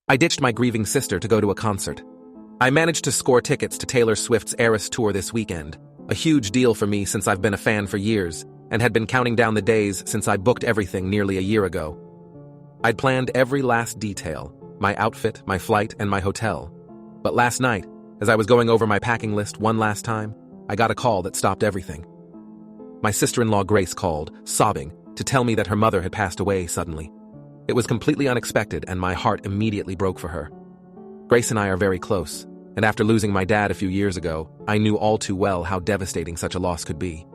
I ditched my grieving sister to go to a concert. I managed to score tickets to Taylor Swift's Eras Tour this weekend, a huge deal for me since I've been a fan for years and had been counting down the days since I booked everything nearly a year ago. I'd planned every last detail, my outfit, my flight, and my hotel. But last night, as I was going over my packing list one last time, I got a call that stopped everything. My sister-in-law Grace called, sobbing, to tell me that her mother had passed away suddenly. It was completely unexpected, and my heart immediately broke for her. Grace and I are very close, and after losing my dad a few years ago, I knew all too well how devastating such a loss could be.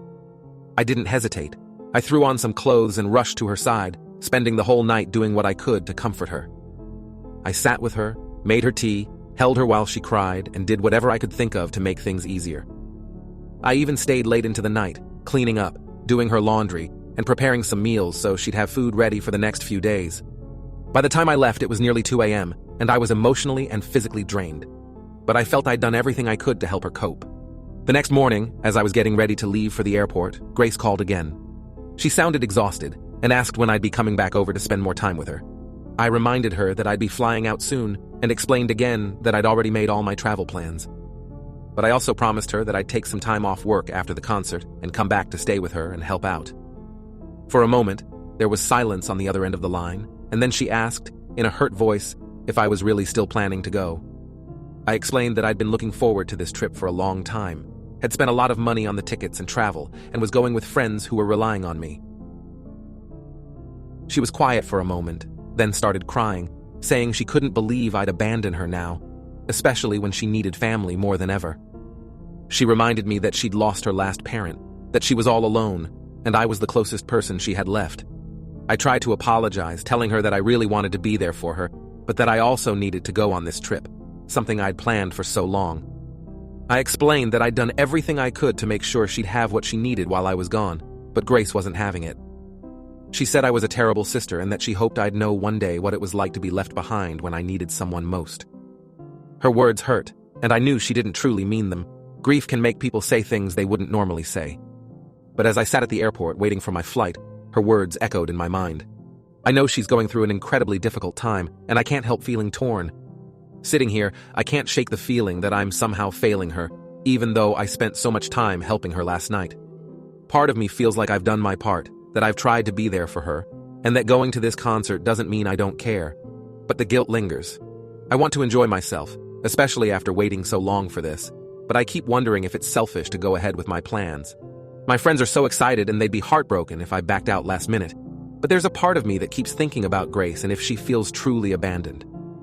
I didn't hesitate. I threw on some clothes and rushed to her side, spending the whole night doing what I could to comfort her. I sat with her, made her tea, held her while she cried, and did whatever I could think of to make things easier. I even stayed late into the night, cleaning up, doing her laundry, and preparing some meals so she'd have food ready for the next few days. By the time I left, it was nearly 2 a.m., and I was emotionally and physically drained. But I felt I'd done everything I could to help her cope. The next morning, as I was getting ready to leave for the airport, Grace called again. She sounded exhausted and asked when I'd be coming back over to spend more time with her. I reminded her that I'd be flying out soon and explained again that I'd already made all my travel plans. But I also promised her that I'd take some time off work after the concert and come back to stay with her and help out. For a moment, there was silence on the other end of the line, and then she asked, in a hurt voice, if I was really still planning to go. I explained that I'd been looking forward to this trip for a long time, had spent a lot of money on the tickets and travel, and was going with friends who were relying on me. She was quiet for a moment, then started crying, saying she couldn't believe I'd abandon her now, especially when she needed family more than ever. She reminded me that she'd lost her last parent, that she was all alone, and I was the closest person she had left. I tried to apologize, telling her that I really wanted to be there for her, but that I also needed to go on this trip, something I'd planned for so long. I explained that I'd done everything I could to make sure she'd have what she needed while I was gone, but Grace wasn't having it. She said I was a terrible sister and that she hoped I'd know one day what it was like to be left behind when I needed someone most. Her words hurt, and I knew she didn't truly mean them. Grief can make people say things they wouldn't normally say. But as I sat at the airport waiting for my flight, her words echoed in my mind. I know she's going through an incredibly difficult time, and I can't help feeling torn. Sitting here, I can't shake the feeling that I'm somehow failing her, even though I spent so much time helping her last night. Part of me feels like I've done my part, that I've tried to be there for her, and that going to this concert doesn't mean I don't care. But the guilt lingers. I want to enjoy myself, especially after waiting so long for this, but I keep wondering if it's selfish to go ahead with my plans. My friends are so excited and they'd be heartbroken if I backed out last minute, but there's a part of me that keeps thinking about Grace and if she feels truly abandoned.